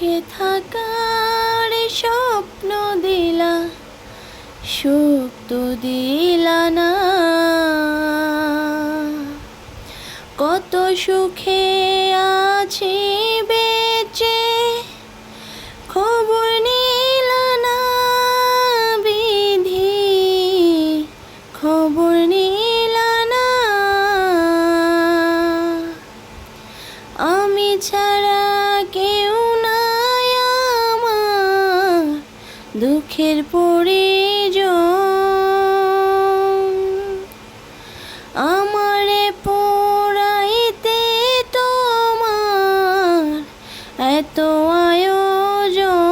সুখে থাকার স্বপ্ন দিলা, সুখ তো দিলা না। কত সুখে আছি বেঁচে, খবর নিলা না বিধি, খবর নিলা না। আমি ছাড়া কেউ নাই আমার, দুঃখের পরিজন। আমারে পোড়াইতে তোমার এত আয়োজন।